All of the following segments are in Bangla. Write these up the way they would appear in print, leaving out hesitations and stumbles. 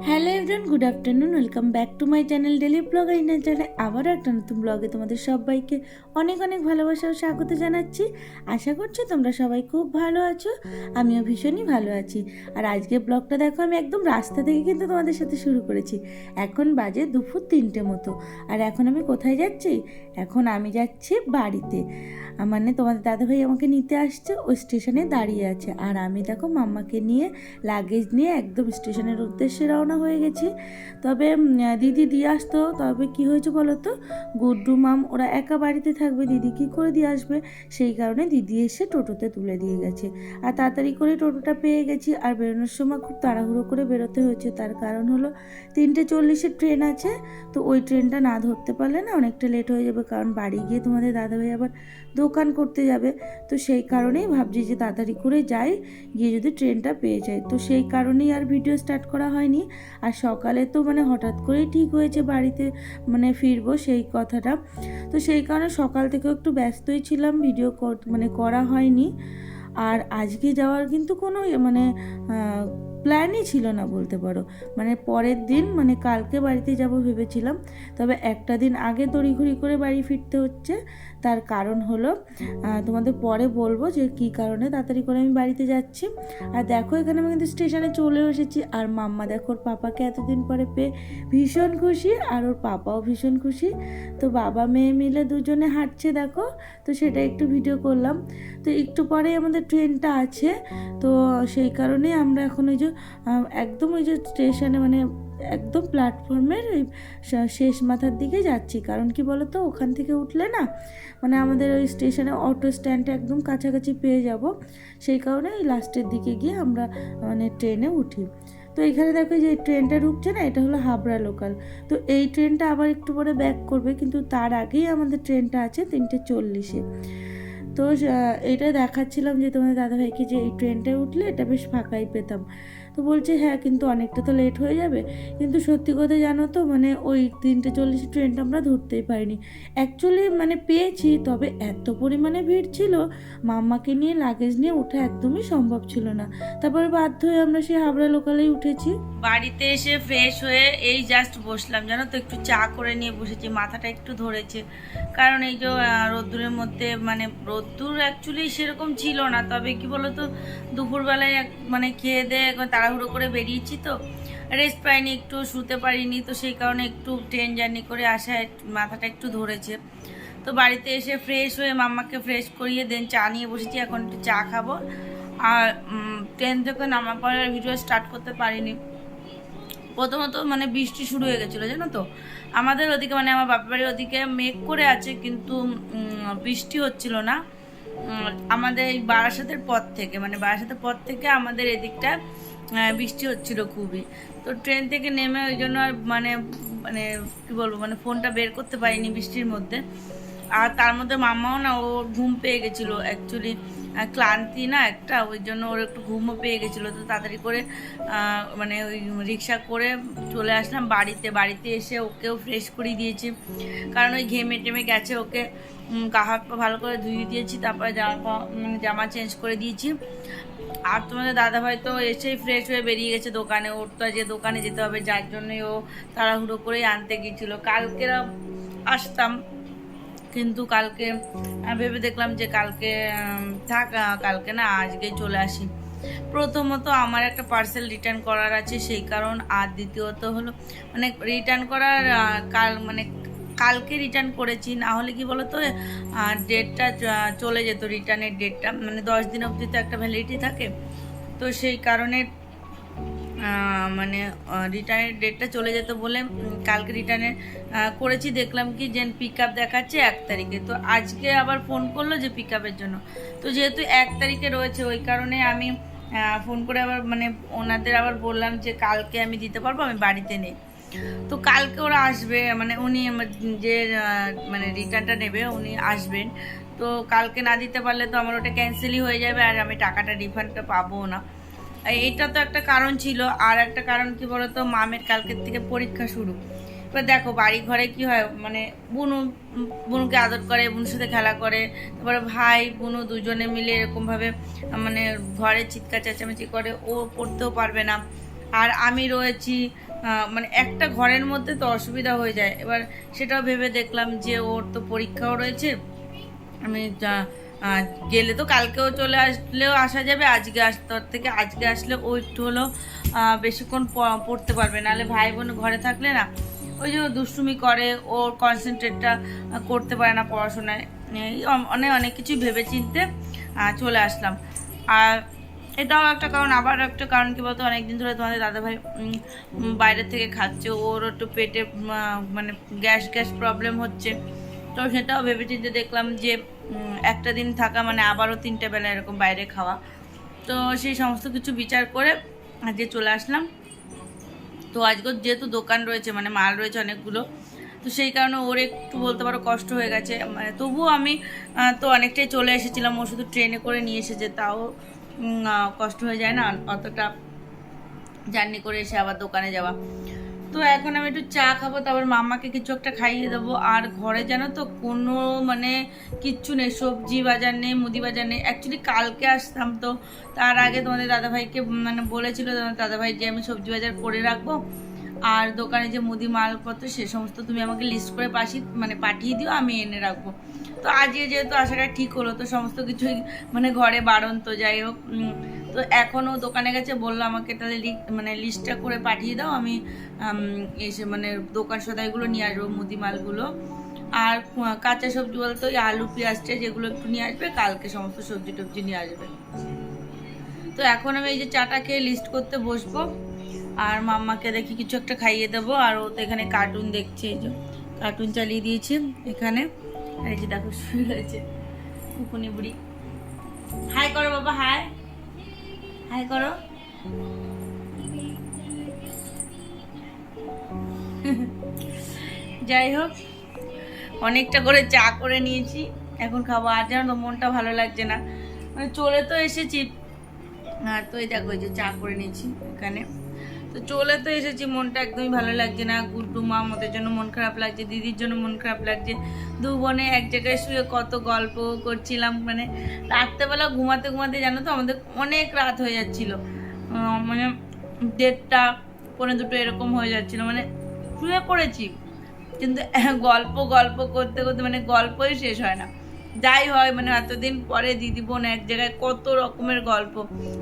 Hello everyone, good afternoon. Welcome back to my channel daily vlog আইনার চ্যানেলে আবারও একটা নতুন ব্লগে তোমাদের সবাইকে অনেক অনেক ভালোবাসা ও স্বাগত জানাচ্ছি। আশা করছি তোমরা সবাই খুব ভালো আছো, আমিও ভীষণই ভালো আছি। আর আজকের ব্লগটা দেখো, আমি একদম রাস্তা থেকে কিন্তু তোমাদের সাথে শুরু করেছি। এখন বাজে দুপুর 3টে মতো। আর এখন আমি কোথায় যাচ্ছি? এখন আমি যাচ্ছি বাড়িতে। মানে তোমাদের দাদাভাই আমাকে নিতে আসছে, ওই স্টেশনে দাঁড়িয়ে আছে। আর আমি দেখো মাম্মাকে নিয়ে লাগেজ নিয়ে একদম স্টেশনের উদ্দেশ্যে রওনা হয়ে গেছি। তবে দিদি দিয়ে আসতো, তবে কি হয়েছে বলো তো, গুড্ডু মাম ওরা একা বাড়িতে থাকবে, দিদি কী করে দিয়ে আসবে? সেই কারণে দিদি এসে টোটোতে তুলে দিয়ে গেছে। আর তাড়াতাড়ি করে টোটোটা পেয়ে গেছি। আর বেরোনোর সময় খুব তাড়াহুড়ো করে বেরোতে হয়েছে, তার কারণ হলো 3:40 ট্রেন আছে। তো ওই ট্রেনটা না ধরতে পারলে না অনেকটা লেট হয়ে যাবে, কারণ বাড়ি গিয়ে তোমাদের দাদাভাই আবার দোকান করতে যাবে। তো সেই কারণেই ভাবছি যে তাড়াতাড়ি করে যাই, গিয়ে যদি ট্রেনটা পেয়ে যাই। তো সেই কারণেই আর ভিডিও স্টার্ট করা হয়নি। আর সকালে তো মানে হঠাৎ করেই ঠিক হয়েছে বাড়িতে মানে ফিরবো সেই কথাটা। তো সেই কারণে সকাল থেকেও একটু ব্যস্তই ছিলাম, ভিডিও মানে করা হয়নি। আর আজকে যাওয়ার কিন্তু কোনো মানে প্ল্যানই ছিল না বলতে পারো। মানে পরের দিন মানে কালকে বাড়িতে যাব ভেবেছিলাম, তবে একটা দিন আগে তড়িঘড়ি করে বাড়ি ফিরতে হচ্ছে। তার কারণ হলো তোমাদের পরে বলবো যে কী কারণে তাড়াতাড়ি করে আমি বাড়িতে যাচ্ছি। আর দেখো এখানে আমি কিন্তু স্টেশনে চলে এসেছি। আর মাম্মা দেখো ওর পাপাকে এতদিন পরে পেয়ে ভীষণ খুশি, আর ওর পাপাও ভীষণ খুশি। তো বাবা মেয়ে মিলে দুজনে হাঁটছে দেখো। তো সেটা একটু ভিডিও করলাম। তো একটু পরেই আমাদের ট্রেনটা আছে। তো সেই কারণেই আমরা এখন ওই যে একদম ওই যে স্টেশনে মানে একদম প্ল্যাটফর্মের ওই শেষ মাথার দিকে যাচ্ছি। কারণ কি বলো তো, ওখান থেকে উঠলে না মানে আমাদের ওই স্টেশনে অটো স্ট্যান্ডটা একদম কাছাকাছি পেয়ে যাব। সেই কারণে ওই লাস্টের দিকে গিয়ে আমরা মানে ট্রেনে উঠি। তো এখানে দেখো যে ট্রেনটা ঢুকছে না, এটা হলো হাবড়া লোকাল। তো এই ট্রেনটা আবার একটু পরে ব্যাক করবে, কিন্তু তার আগেই আমাদের ট্রেনটা আছে 3:40-এ। তো এটা দেখাচ্ছিলাম যে তোমাদের দাদাভাইকে যে এই ট্রেনটায় উঠলে এটা বেশ ফাঁকাই পেতাম। তো বলছে হ্যাঁ, কিন্তু অনেকটা তো লেট হয়ে যাবে। কিন্তু সত্যি কথা জানো তো, মানে ওই 3:40 ট্রেনটা আমরা ধরতেই পারিনি। অ্যাকচুয়ালি মানে পেয়েছি, তবে এত পরিমাণে ভিড় ছিল, মাম্মাকে নিয়ে লাগেজ নিয়ে ওঠা একদমই সম্ভব ছিল না। তারপরে বাধ্য হয়ে আমরা সেই হাবড়া লোকালেই উঠেছি। বাড়িতে এসে ফ্রেশ হয়ে এই জাস্ট বসলাম, জানো তো, একটু চা করে নিয়ে বসেছি। মাথাটা একটু ধরেছে, কারণ এই যে রোদ্দুরের মধ্যে মানে রোদ্দুর অ্যাকচুয়ালি সেরকম ছিল না, তবে কি বলতো দুপুরবেলায় মানে খেয়ে দিয়ে তাড়াহুড়ো করে বেরিয়েছি, তো রেস্ট পাইনি, একটু শুতে পারিনি। তো সেই কারণে একটু ট্রেন জার্নি করে আসায় মাথাটা একটু ধরেছে। তো বাড়িতে এসে ফ্রেশ হয়ে মাম্মাকে ফ্রেশ করিয়ে দেন চা নিয়ে বসেছি, এখন একটু চা খাবো। আর ট্রেন থেকে নামার পরে ভিডিও স্টার্ট করতে পারিনি। প্রথমত মানে বৃষ্টি শুরু হয়ে গেছিলো, জানো তো, আমাদের ওদিকে মানে আমার বাপের বাড়ির ওদিকে মেঘ করে আছে, কিন্তু বৃষ্টি হচ্ছিল না। আমাদের এই বারাসাতের পর থেকে আমাদের এদিকটা বৃষ্টি হচ্ছিল খুবই। তো ট্রেন থেকে নেমে ওই জন্য আর মানে মানে কী বলবো, মানে ফোনটা বের করতে পারিনি বৃষ্টির মধ্যে। আর তার মধ্যে মাম্মাও না, ও ঘুম পেয়ে গেছিলো অ্যাকচুয়ালি, ক্লান্তি না একটা, ওই জন্য ওর একটু ঘুমও পেয়ে গেছিলো। তো তাড়াতাড়ি করে মানে ওই রিক্সা করে চলে আসলাম বাড়িতে এসে ওকেও ফ্রেশ করে দিয়েছি, কারণ ওই ঘেমে টেমে গেছে। ওকে গা হাত পা ভালো করে ধুয়ে দিয়েছি, তারপরে জামা চেঞ্জ করে দিয়েছি। আর তোমাদের দাদাভাই তো এসেই ফ্রেশ হয়ে বেরিয়ে গেছে দোকানে, ওর তো যে দোকানে যেতে হবে, যার জন্যই ও তাড়াহুড়ো করেই আনতে গিয়েছিলো। কালকেরা আসতাম, কিন্তু কালকে ভেবে দেখলাম যে কালকে থাক, কালকে না আজকেই চলে আসি। প্রথমত আমার একটা পার্সেল রিটার্ন করার আছে সেই কারণ, আর দ্বিতীয়ত হলো মানে রিটার্ন করার কালকে রিটার্ন করেছি, না হলে কি বলতো ডেটটা চলে যেত, রিটার্নের ডেটটা মানে 10 দিন অবধি তো একটা ভ্যালিডিটি থাকে। তো সেই কারণে মানে রিটার্নের ডেটটা চলে যেত বলে কালকে রিটার্নের করেছি। দেখলাম কি যে পিক আপ দেখাচ্ছে 1 তারিখে। তো আজকে আবার ফোন করলো যে পিক আপের জন্য। তো যেহেতু 1 তারিখে রয়েছে, ওই কারণে আমি ফোন করে আবার মানে ওনাদের আবার বললাম যে কালকে আমি দিতে পারবো, আমি বাড়িতে নেই। তো কালকে ওরা আসবে, মানে উনি যে মানে রিটার্নটা নেবে উনি আসবেন। তো কালকে না দিতে পারলে তো আমার ওটা ক্যান্সেলই হয়ে যাবে, আর আমি টাকাটা রিফান্ডটা পাবো না। এইটা তো একটা কারণ ছিল। আর একটা কারণ কি বলতো, মামের কালকের থেকে পরীক্ষা শুরু। এবার দেখো বাড়ি ঘরে কি হয়, মানে বুনুকে আদর করে, বুনুর সাথে খেলা করে, তারপরে ভাই বুনু দুজনে মিলে এরকমভাবে মানে ঘরে চিৎকার চেঁচামেচি করে, ও পড়তেও পারবে না। আর আমি রয়েছি, মানে একটা ঘরের মধ্যে তো অসুবিধা হয়ে যায়। এবার সেটাও ভেবে দেখলাম যে ওর তো পরীক্ষাও রয়েছে, আমি গেলে তো কালকেও চলে আসলেও আসা যাবে, আজকে তোর থেকে আজকে আসলে ও একটু হলেও বেশিক্ষণ পড়তে পারবে, নাহলে ভাই বোন ঘরে থাকলে না ওই যে দুষ্টুমি করে, ওর কনসেন্ট্রেটটা করতে পারে না পড়াশোনায়। অনেক অনেক কিছু ভেবে চিনতে চলে আসলাম। আর এটাও একটা কারণ, আবার একটা কারণ কি বলতো, অনেকদিন ধরে তোমাদের দাদাভাই বাইরে থেকে খাচ্ছে, ওর একটু পেটে মানে গ্যাস গ্যাস প্রবলেম হচ্ছে, তো সেটাও ভেবেচিন্তে দেখলাম যে একটা দিন থাকা মানে আবারও 3টে বেলা এরকম বাইরে খাওয়া। তো সেই সমস্ত কিছু বিচার করে আজকে চলে আসলাম। তো আজকে যেহেতু দোকান রয়েছে, মানে মাল রয়েছে অনেকগুলো, তো সেই কারণে ওর একটু বলতে পারো কষ্ট হয়ে গেছে। মানে তবুও আমি তো অনেকটাই চলে এসেছিলাম, ও শুধু ট্রেনে করে নিয়ে এসেছে, তাও কষ্ট হয়ে যায় না অতটা জার্নি করে এসে আবার দোকানে যাওয়া। তো এখন আমি একটু চা খাবো, তারপর মাম্মাকে কিছু একটা খাইয়ে দেবো। আর ঘরে জানো তো কোনো মানে কিচ্ছু নেই, সবজি বাজার নেই, মুদি বাজার নেই। অ্যাকচুয়ালি কালকে আসতাম, তো তার আগে তোমাদের দাদাভাইকে মানে বলেছিল তোমাদের দাদাভাই যে আমি সবজি বাজার করে রাখবো, আর দোকানে যে মুদি মালপত্র সে সমস্ত তুমি আমাকে লিস্ট করে পাঠিয়ে দিও, আমি এনে রাখবো। তো আজকে যেহেতু আসাটা ঠিক হলো, তো সমস্ত কিছুই মানে ঘরে বারণ, তো যাই হোক। তো এখনও দোকানে গেছে, বললো আমাকে তাহলে মানে লিস্টটা করে পাঠিয়ে দাও, আমি এসে মানে দোকান সদাইগুলো নিয়ে আসবো, মুদি মালগুলো। আর কাঁচা সবজি বলতে ওই আলু পেঁয়াজটা যেগুলো একটু নিয়ে আসবে, কালকে সমস্ত সবজি টবজি নিয়ে আসবে। তো এখন আমি এই যে চাটা খেয়ে লিস্ট করতে বসবো, আর মাম্মাকে দেখি কিছু একটা খাইয়ে দেবো। আর ও তো এখানে কার্টুন দেখছে, এই যে কার্টুন চালিয়ে দিয়েছি এখানে। আর এই যে দেখো শুয়ে রয়েছে কুকুনি বুড়ি। হাই করো বাবা, হাই হাই করো। যাই হোক, অনেকটা করে চা করে নিয়েছি, এখন খাবো। আর জানো তো মনটা ভালো লাগছে না, মানে চলে তো এসেছি। আর তো এই দেখো এই যে চা করে নিয়েছি এখানে, তো চলে তো এসেছি, মনটা একদমই ভালো লাগছে না। গুড্ডু মা আমাদের জন্য মন খারাপ লাগছে, দিদির জন্য মন খারাপ লাগছে। দু বোনে এক জায়গায় শুয়ে কত গল্প করছিলাম, মানে রাত্রেবেলা ঘুমাতে ঘুমাতে জানো তো আমাদের অনেক রাত হয়ে যাচ্ছিল, মানে 1:30 পৌনে 2 এরকম হয়ে যাচ্ছিল, মানে শুয়ে পড়েছি কিন্তু গল্প গল্প করতে করতে মানে গল্পই শেষ হয় না। যাই হয় মানে এতদিন পরে দিদি বোন এক জায়গায়, কত রকমের গল্প।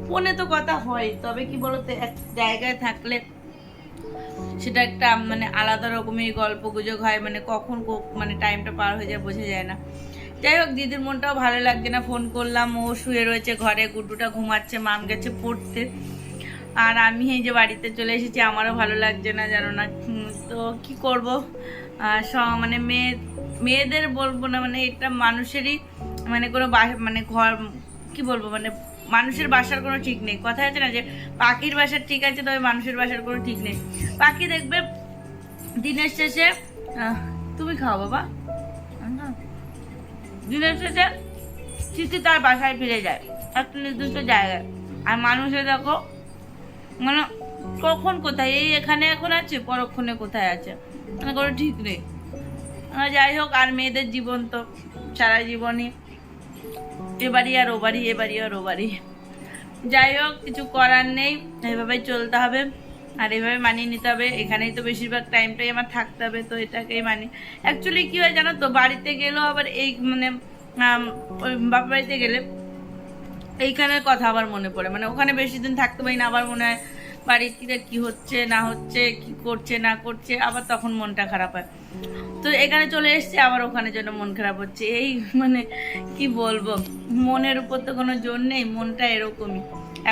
ফোনে তো কথা হয়, তবে কি বলতো এক জায়গায় থাকলে সেটা একটা মানে আলাদা রকমের গল্প গুজব হয়, মানে কখন মানে টাইমটা পার হয়ে যায় বোঝা যায় না। যাই হোক, দিদির মনটাও ভালো লাগছে না, ফোন করলাম, ও শুয়ে রয়েছে ঘরে, গুড্ডুটা ঘুমাচ্ছে, মাম গেছে পড়তে। আর আমি এই যে বাড়িতে চলে এসেছি, আমারও ভালো লাগছে না জানো না। তো কি করব, মানে মেয়েদের বলবো না, মানে এটা মানুষেরই মানে কোনো মানে ঘর কি বলবো, মানে মানুষের বাসার কোনো ঠিক নেই। কথা আছে না যে পাখির বাসার ঠিক আছে, তবে মানুষের বাসার কোনো ঠিক নেই। পাখি দেখবে দিনের শেষে তুমি খাও বাবা, দিনের শেষে ঠিকই তার বাসায় ফিরে যায় একটা নির্দিষ্ট জায়গায়। আর মানুষের দেখো মানে কখন কোথায়, এই এখানে এখন আছে, পরক্ষণে কোথায় আছে, মানে কোনো ঠিক নেই। যাই হোক, আর মেয়েদের জীবন তো সারা জীবনই এবারই আর ওবারই, এবারই আর ওবারই। যাই হোক, কিছু করার নেই, এইভাবেই চলতে হবে, আর এইভাবে মানিয়ে নিতে হবে। এখানেই তো বেশিরভাগ টাইমটাই আমার থাকতে হবে, তো এটাকেই মানি। অ্যাকচুয়ালি কী হয় জানো তো, বাড়িতে গেলেও আবার এই মানে ওই বাপা বাড়িতে গেলে এইখানের কথা আবার মনে পড়ে, মানে ওখানে বেশি দিন থাকতে পারি না, আবার মনে হয় বাড়িতে কি হচ্ছে না হচ্ছে, কি করছে না করছে, আবার তখন মনটা খারাপ হয়। তো এখানে চলে এসছে, আবার ওখানে জন্য মন খারাপ হচ্ছে। এই মানে কি বলবো, মনের উপর তো কোনো জোর নেই, মনটা এরকমই।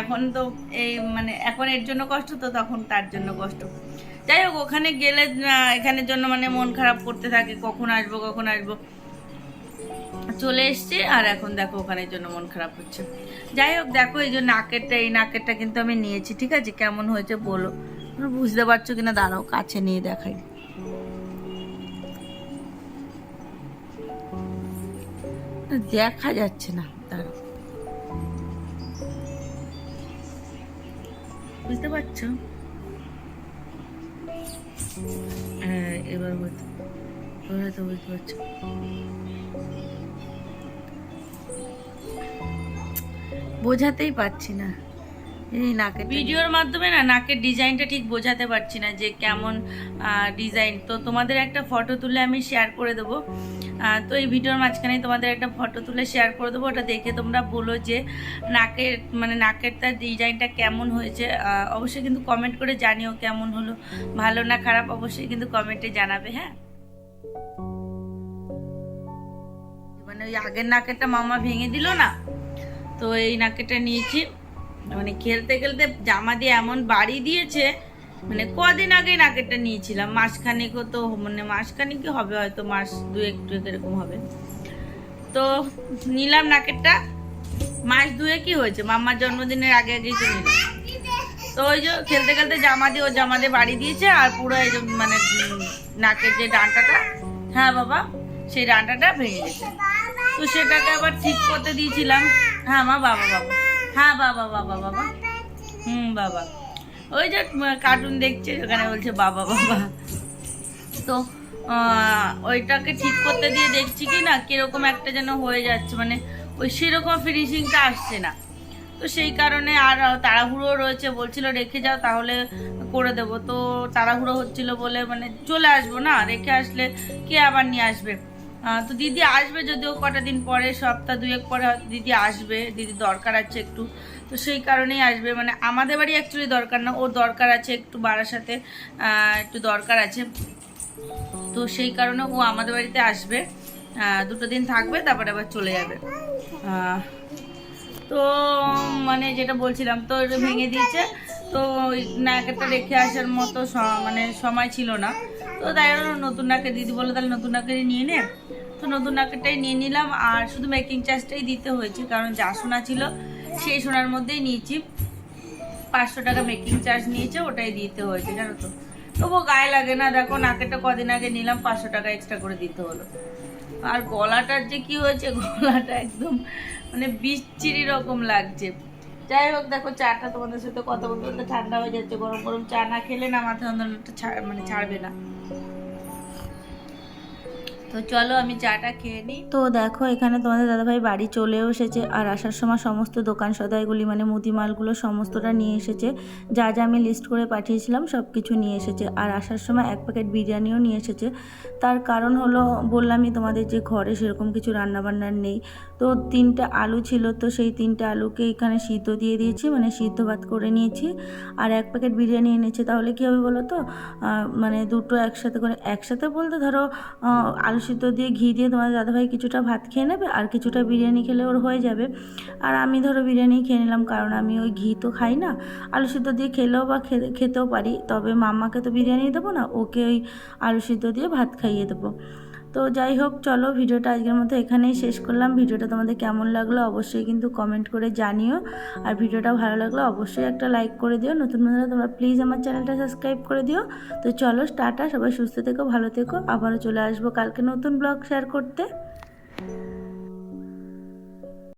এখন তো এই মানে এখন এর জন্য কষ্ট, তো তখন তার জন্য কষ্ট। যাই হোক, ওখানে গেলে এখানের জন্য মানে মন খারাপ করতে থাকে, কখন আসবো কখন আসবো। চলে এসছে, আর এখন দেখো ওখানের জন্য মন খারাপ হচ্ছে। যাই হোক, দেখো এই যে এই নাকেরটা কিন্তু আমি নিয়েছি, ঠিক আছে, কেমন হয়েছে বলো, বুঝতে পারছো কিনা, দাঁড়াও কাছে নিয়ে দেখাই। দেখা যাচ্ছে না, দাঁড়াও, বুঝতে পারছো? হ্যাঁ, এবার হয়তো বুঝতে পারছো। বোঝাতেই পারছি না, এই নাকের ভিডিওর মাধ্যমে না নাকের ডিজাইনটা ঠিক বোঝাতে পারছি না যে কেমন ডিজাইন। তো তোমাদের একটা ফটো তুলে আমি শেয়ার করে দেবো। তো এই ভিডিওর মাঝখানে তোমাদের একটা ফটো তুলে শেয়ার করে দেবো, ওটা দেখে তোমরা বলো যে নাকের তার ডিজাইনটা কেমন হয়েছে। অবশ্যই কিন্তু কমেন্ট করে জানিও কেমন হলো, ভালো না খারাপ অবশ্যই কিন্তু কমেন্টে জানাবে। হ্যাঁ, মানে ওই আগের নাকেরটা মামা ভেঙে দিল না, তো এই নাকেরটা নিয়েছি। মানে খেলতে খেলতে জামা দিয়ে এমন বাড়ি দিয়েছে, মানে কদিন আগে নাকেরটা নিয়েছিলাম, মাসখানেকও তো মানে মাসখানেকই হবে, হয়তো মাস দুয়েক এরকম হবে। তো নিলাম নাকেরটা, মাস দুয়েকই হয়েছে, মাম্মার জন্মদিনের আগে আগেই তো নিলাম। তো ওই যে খেলতে খেলতে জামা দিয়ে বাড়ি দিয়েছে, আর পুরো এই যে মানে নাকের যে ডাঁটাটা, হ্যাঁ বাবা, সেই ডাঁটাটা ভেঙে গেছে। তো সেটাকে আবার ঠিক করতে দিয়েছিলাম। হ্যাঁ মা, বাবা বাবা, হ্যাঁ বাবা বাবা বাবা, বাবা, ওই যে কার্টুন দেখছে ওখানে বলছে বাবা বাবা। তো ওইটাকে ঠিক করতে দিয়ে দেখছি কি না কিরকম একটা যেন হয়ে যাচ্ছে, মানে ওই সেরকম ফিনিশিংটা আসছে না। তো সেই কারণে আর তাড়াহুড়ো রয়েছে, বলছিল রেখে যাও তাহলে করে দেবো। তো তাড়াহুড়ো হচ্ছিল বলে মানে চলে আসবো না, রেখে আসলে কে আবার নিয়ে আসবে। তো দিদি আসবে যদিও কটা দিন পরে, সপ্তাহ দুয়েক পরে হয়তো দিদি আসবে, দিদি দরকার আছে একটু, তো সেই কারণেই আসবে। মানে আমাদের বাড়ি অ্যাকচুয়ালি দরকার না, ওর দরকার আছে একটু, বারাসাতে একটু দরকার আছে, তো সেই কারণে ও আমাদের বাড়িতে আসবে, দুটো দিন থাকবে, তারপরে আবার চলে যাবে। তো মানে যেটা বলছিলাম, তো এটা ভেঙে দিয়েছে, তো নাকেরটা রেখে আসার মতো মানে সময় ছিল না। তো তাই নতুন নাকের দিদি বললো তাহলে নতুন নাকেরই নিয়ে নে, তো নতুন নাকেরটাই নিয়ে নিলাম। আর শুধু মেকিং চার্জটাই দিতে হয়েছে, কারণ যা সোনা ছিল সেই সোনার মধ্যেই নিয়েছি, 500 টাকা মেকিং চার্জ নিয়েছে, ওটাই দিতে হয়েছে জানো তো। তবুও গায়ে লাগে না, দেখো নাকেরটা কদিন আগে নিলাম, 500 টাকা এক্সট্রা করে দিতে হলো। আর গলাটার যে কি হয়েছে, গলাটা একদম মানে বিচ্ছিরি রকম লাগছে। যাই হোক, দেখো চাটা তোমাদের সাথে কথা বলতে বলতে ঠান্ডা হয়ে যাচ্ছে, গরম গরম চা না খেলে না মাথা যন্ত্রণাটা মানে ছাড়বে না। তো চলো আমি চাটা খেয়ে নিই। তো দেখো এখানে তোমাদের দাদাভাই বাড়ি চলেও এসেছে, আর আসার সময় সমস্ত দোকান সদাইগুলি মানে মুদিমালগুলো সমস্তটা নিয়ে এসেছে, যা যা আমি লিস্ট করে পাঠিয়েছিলাম সব কিছু নিয়ে এসেছে। আর আসার সময় 1 প্যাকেট বিরিয়ানিও নিয়ে এসেছে। তার কারণ হলো, বললামই তোমাদের যে ঘরে সেরকম কিছু রান্নাবান্নার নেই, তো 3টে আলু ছিল, তো সেই 3টে আলুকে এখানে সিদ্ধ দিয়ে দিয়েছি, মানে সিদ্ধ ভাত করে নিয়েছি। আর 1 প্যাকেট বিরিয়ানি এনেছে, তাহলে কী হবে বলো তো, মানে দুটো একসাথে করে, একসাথে বলতে ধরো আলু সিদ্ধ দিয়ে ঘি দিয়ে তোমাদের দাদাভাই কিছুটা ভাত খেয়ে নেবে, আর কিছুটা বিরিয়ানি খেলে ওর হয়ে যাবে। আর আমি ধরো বিরিয়ানি খেয়ে নিলাম, কারণ আমি ওই ঘি তো খাই না, আলু সিদ্ধ দিয়ে খেলেও বা খেতেও পারি, তবে মাম্মাকে তো বিরিয়ানি দেবো না, ওকে ওই আলু সিদ্ধ দিয়ে ভাত খাইয়ে দেবো। তো যাই হোক, চলো ভিডিওটা আজকের মতো এখানেই শেষ করলাম। ভিডিওটা তোমাদের কেমন লাগলো অবশ্যই কিন্তু কমেন্ট করে জানিও, আর ভিডিওটা ভালো লাগলো অবশ্যই একটা লাইক করে দিও। নতুন বন্ধুরা তোমরা প্লিজ আমার চ্যানেলটা সাবস্ক্রাইব করে দিও। তো চলো টাটা, সবাই সুস্থ থেকো, ভালো থেকো, আবারও চলে আসবো কালকে নতুন ব্লগ শেয়ার করতে।